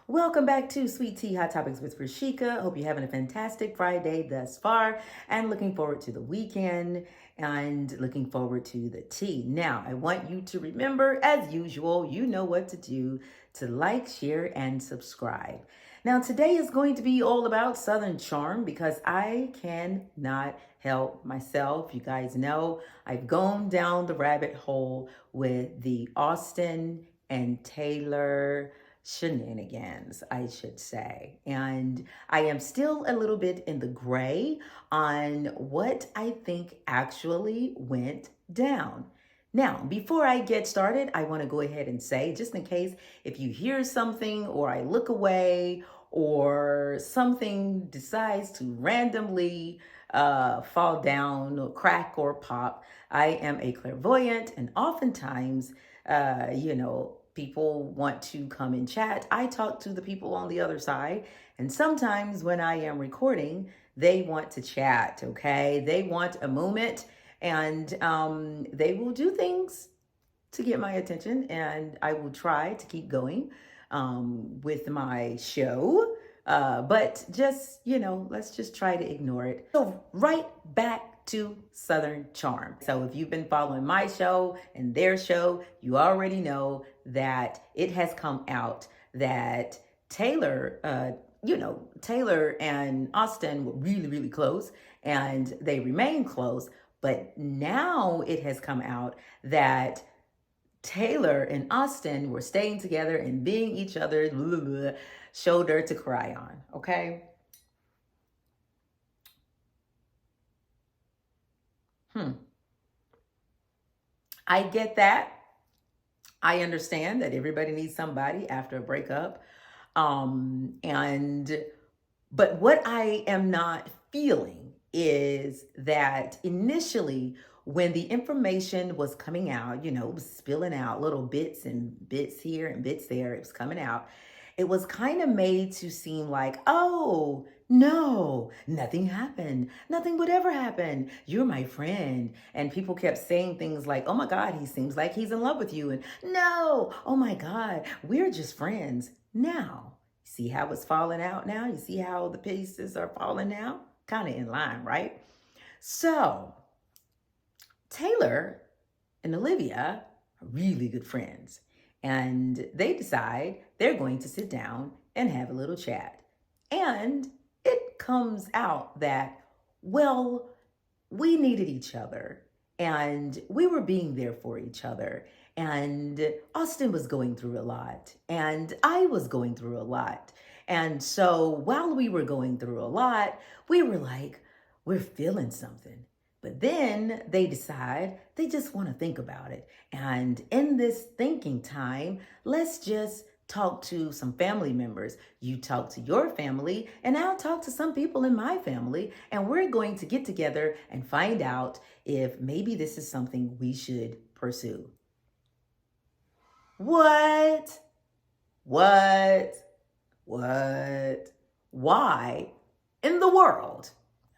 Welcome back to Sweet Tea Hot Topics with Rashika. Hope you're having a fantastic Friday thus far and looking forward to the weekend and looking forward to the tea. Now, I want you to remember, as usual, you know what to do to like, share, and subscribe. Now, today is going to be all about Southern charm because I cannot help myself. You guys know I've gone down the rabbit hole with the Austen and Taylor shenanigans, I should say. And I am still a little bit in the gray on what I think actually went down. Now, before I get started, I want to go ahead and say, just in case if you hear something or I look away or something decides to randomly fall down or crack or pop, I am a clairvoyant, and oftentimes, people want to come and chat. I talk to the people on the other side, and sometimes when I am recording, they want to chat, okay? They want a moment, and they will do things to get my attention, and I will try to keep going with my show. But just, let's just try to ignore it. So, right back to Southern Charm. So, if you've been following my show and their show, you already know that it has come out that Taylor, Taylor and Austen were really, really close and they remain close. But now it has come out that Taylor and Austen were staying together and being each other's shoulder to cry on, okay? I get that. I understand that everybody needs somebody after a breakup. But what I am not feeling is that initially when the information was coming out, it was spilling out little bits and bits here and bits there, it was coming out. It was kind of made to seem like, oh, no, nothing happened. Nothing would ever happen. You're my friend. And people kept saying things like, oh my God, he seems like he's in love with you. And no, oh my God, we're just friends. Now, see how it's falling out now? You see how the pieces are falling now? Kind of in line, right? So, Taylor and Olivia are really good friends. And they decide they're going to sit down and have a little chat. And it comes out that, well, we needed each other and we were being there for each other. And Austen was going through a lot and I was going through a lot. And so while we were going through a lot, we were like, we're feeling something. But then they decide they just want to think about it. And in this thinking time, let's just talk to some family members. You talk to your family, and I'll talk to some people in my family, and we're going to get together and find out if maybe this is something we should pursue. What? What? Why in the world?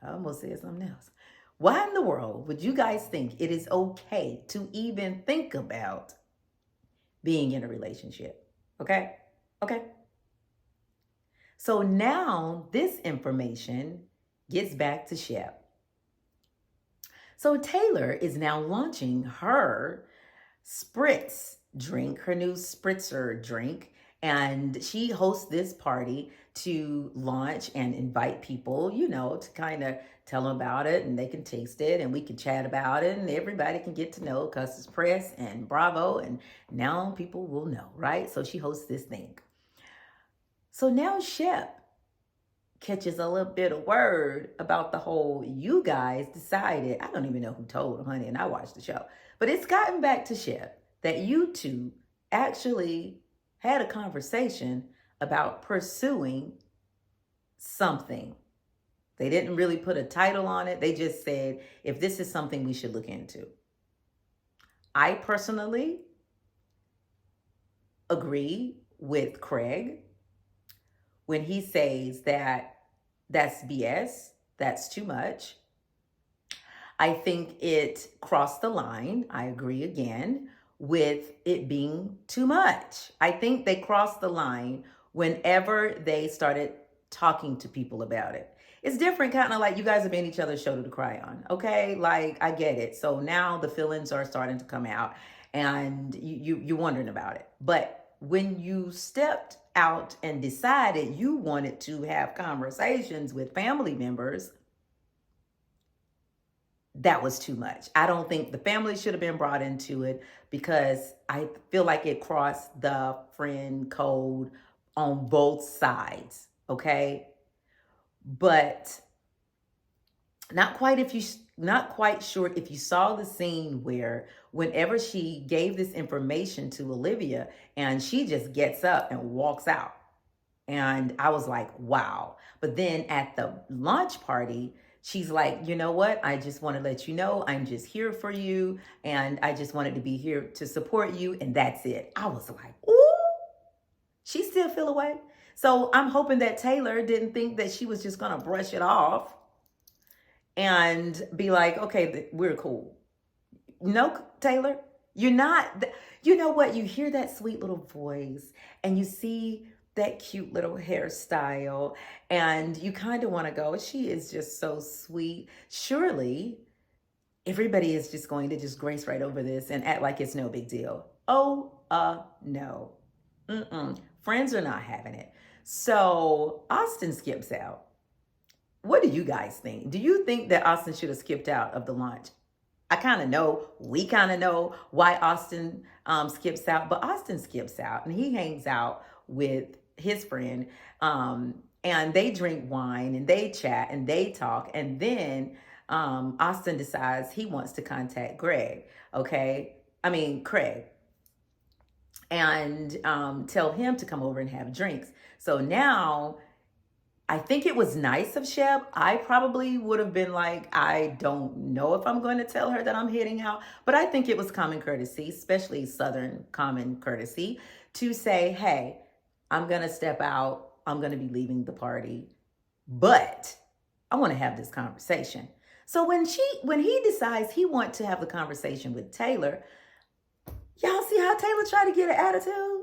I almost said something else. Why in the world would you guys think it is okay to even think about being in a relationship? Okay? Okay. So now this information gets back to Shep. So Taylor is now launching her spritz drink, her new spritzer drink. And she hosts this party to launch and invite people, to kind of tell them about it and they can taste it and we can chat about it and everybody can get to know because it's press and Bravo and now people will know, right? So she hosts this thing. So now Shep catches a little bit of word about the whole, you guys decided, I don't even know who told him, honey, and I watched the show, but it's gotten back to Shep that you two actually had a conversation about pursuing something. They didn't really put a title on it. They just said, if this is something we should look into. I personally agree with Craig when he says that that's BS, that's too much. I think it crossed the line. I agree again with it being too much. I think they crossed the line whenever they started talking to people about it. It's different, kind of like you guys have been each other's shoulder to cry on, okay? Like, I get it. So now the feelings are starting to come out, and you're wondering about it. But when you stepped out and decided you wanted to have conversations with family members, that was too much. I don't think the family should have been brought into it, because I feel like it crossed the friend code on both sides, okay? But not quite sure if you saw the scene where whenever she gave this information to Olivia and she just gets up and walks out. And I was like, wow. But then at the launch party, she's like, you know what? I just want to let you know I'm just here for you. And I just wanted to be here to support you. And that's it. I was like, ooh, she still feel away. So I'm hoping that Taylor didn't think that she was just going to brush it off and be like, okay, we're cool. No, Taylor, you're not. You know what? You hear that sweet little voice and you see that cute little hairstyle, and you kind of want to go, she is just so sweet. Surely everybody is just going to just grace right over this and act like it's no big deal. Oh, no. Friends are not having it. So Austen skips out. What do you guys think? Do you think that Austen should have skipped out of the lunch? I kind of know, we kind of know why Austen skips out, but Austen skips out and he hangs out with his friend, and they drink wine and they chat and they talk, and then Austen decides he wants to contact Craig, and tell him to come over and have drinks. So now I think it was nice of Sheb. I probably would have been like, I don't know if I'm going to tell her that I'm heading out, but I think it was common courtesy, especially Southern common courtesy, to say, hey, I'm going to step out. I'm going to be leaving the party, but I want to have this conversation. So when he decides he wants to have the conversation with Taylor, y'all see how Taylor tried to get an attitude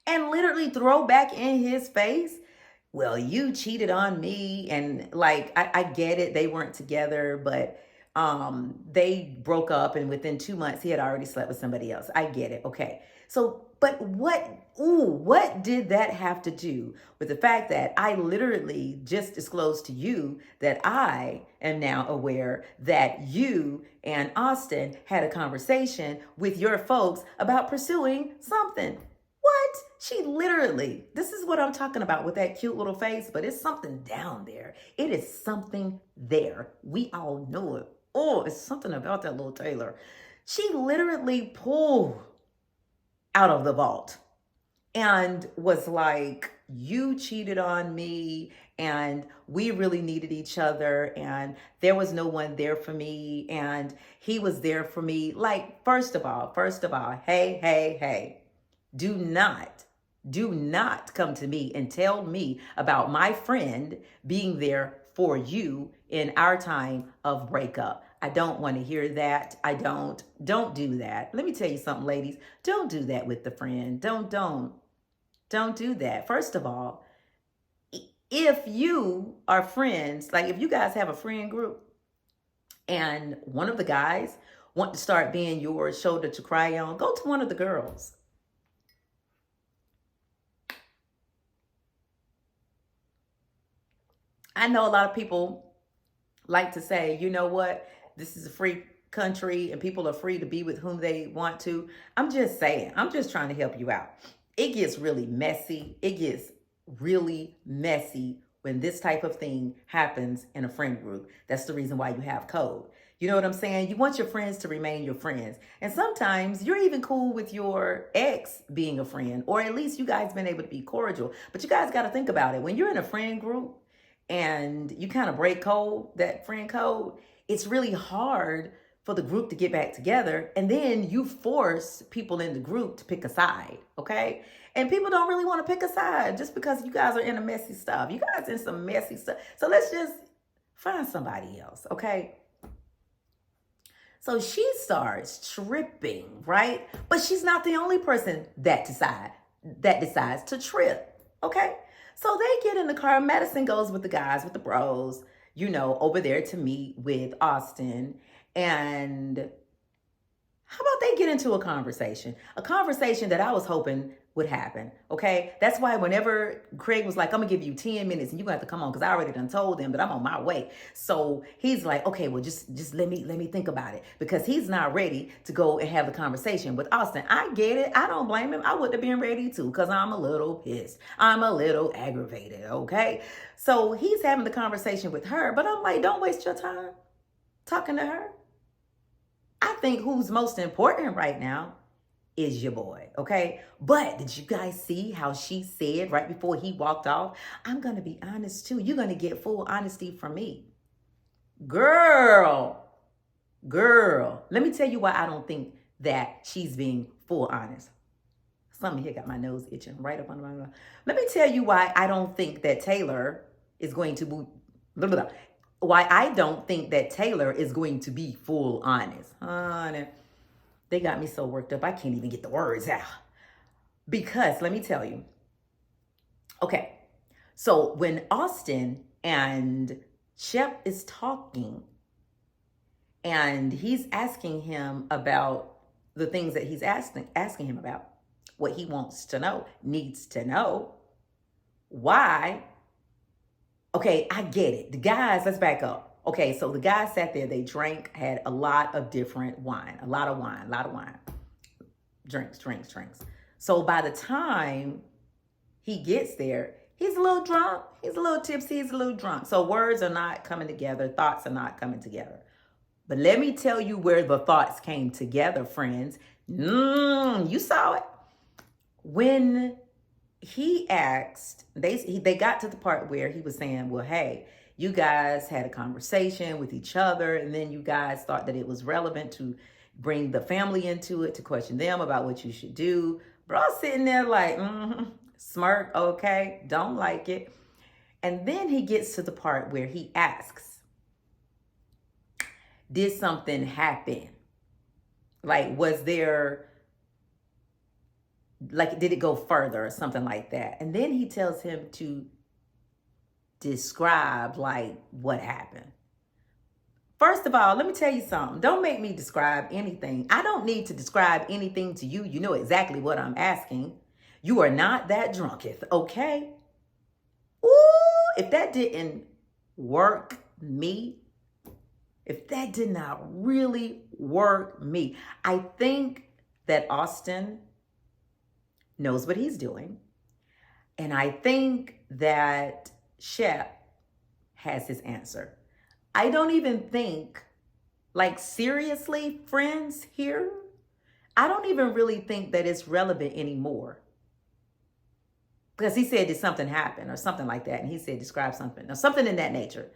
and literally throw back in his face, well, you cheated on me. And like, I get it. They weren't together, but they broke up, and within 2 months he had already slept with somebody else. I get it. Okay. So, but what did that have to do with the fact that I literally just disclosed to you that I am now aware that you and Austen had a conversation with your folks about pursuing something? What? She literally, this is what I'm talking about with that cute little face, but it's something down there. It is something there. We all know it. Oh, it's something about that little Taylor. She literally pulled out of the vault and was like, you cheated on me and we really needed each other and there was no one there for me and he was there for me. Like, first of all, hey, do not come to me and tell me about my friend being there for you in our time of breakup. I don't want to hear that. Don't do that. Let me tell you something, ladies. Don't do that with the friend. Don't do that. First of all, if you are friends, like if you guys have a friend group and one of the guys want to start being your shoulder to cry on, go to one of the girls. I know a lot of people like to say, you know what, this is a free country and people are free to be with whom they want to. I'm just saying, I'm just trying to help you out. It gets really messy. It gets really messy when this type of thing happens in a friend group. That's the reason why you have code. You know what I'm saying? You want your friends to remain your friends. And sometimes you're even cool with your ex being a friend, or at least you guys been able to be cordial. But you guys got to think about it. When you're in a friend group and you kind of break that friend code, it's really hard for the group to get back together. And then you force people in the group to pick a side, okay? And people don't really want to pick a side just because you guys are in a messy stuff. You guys in some messy stuff. So let's just find somebody else, okay? So she starts tripping, right? But she's not the only person that decides that decides to trip. Okay? So they get in the car. Madison goes with the guys, with the bros, over there to meet with Austen. And how about they get into a conversation that I was hoping would happen. Okay, that's why whenever Craig was like, I'm gonna give you 10 minutes and you're gonna have to come on, because I already done told them that I'm on my way. So he's like, okay, well, just let me think about it, because he's not ready to go and have the conversation with Austen. I get it. I don't blame him. I wouldn't have been ready to, because I'm a little pissed. I'm a little aggravated. Okay, so he's having the conversation with her, but I'm like, don't waste your time talking to her. I think who's most important right now is your boy, okay? But did you guys see how she said right before he walked off, I'm going to be honest too. You're going to get full honesty from me. Girl, let me tell you why I don't think that she's being full honest. Something here got my nose itching right up under my nose. Let me tell you why I don't think that Taylor is going to why I don't think that Taylor is going to be full honest. Honey, they got me so worked up, I can't even get the words out. Because let me tell you, okay, so when Austen and Shep is talking and he's asking him about the things that he's asking him about, what he wants to know, needs to know, why. Okay, I get it. The guys, let's back up. Okay, so the guys sat there, they drank, had a lot of different wine, a lot of wine. Drinks. So by the time he gets there, he's a little drunk, he's a little tipsy, he's a little drunk. So words are not coming together, thoughts are not coming together. But let me tell you where the thoughts came together, friends. You saw it. When he asked, they got to the part where he was saying, well, hey, you guys had a conversation with each other, and then you guys thought that it was relevant to bring the family into it, to question them about what you should do. Bro, sitting there like, smirk, okay, don't like it. And then he gets to the part where he asks, did something happen? Like, was there, like, did it go further or something like that? And then he tells him to describe, like, what happened. First of all, let me tell you something. Don't make me describe anything. I don't need to describe anything to you. You know exactly what I'm asking. You are not that drunketh, okay? Ooh, if that didn't work me, if that did not really work me, I think that Austen knows what he's doing. And I think that Shep has his answer. I don't even think, like, seriously, friends here, I don't even really think that it's relevant anymore. Because he said, did something happen or something like that? And he said, describe something or something in that nature.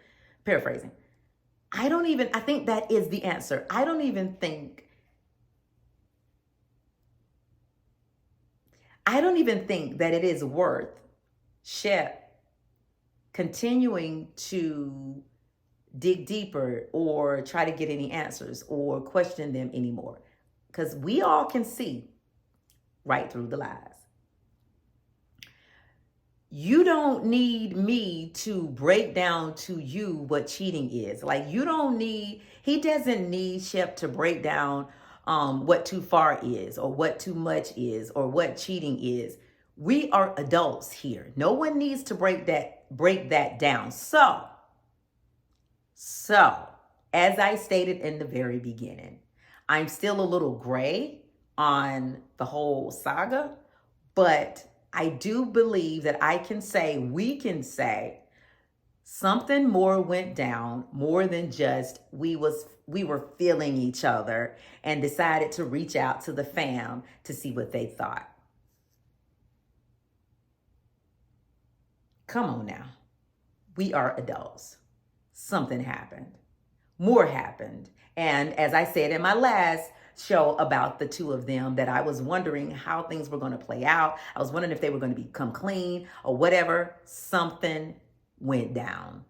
Paraphrasing. I think that is the answer. I don't even think that it is worth Shep continuing to dig deeper or try to get any answers or question them anymore. Because we all can see right through the lies. You don't need me to break down to you what cheating is. Like, he doesn't need Shep to break down what too far is or what too much is or what cheating is. We are adults here. No one needs to break that down. So, as I stated in the very beginning, I'm still a little gray on the whole saga, but I do believe that we can say something more went down, more than just we were feeling each other and decided to reach out to the fam to see what they thought. Come on now. We are adults. Something happened. More happened. And as I said in my last show about the two of them, that I was wondering how things were going to play out. I was wondering if they were going to become clean or whatever. Something went down.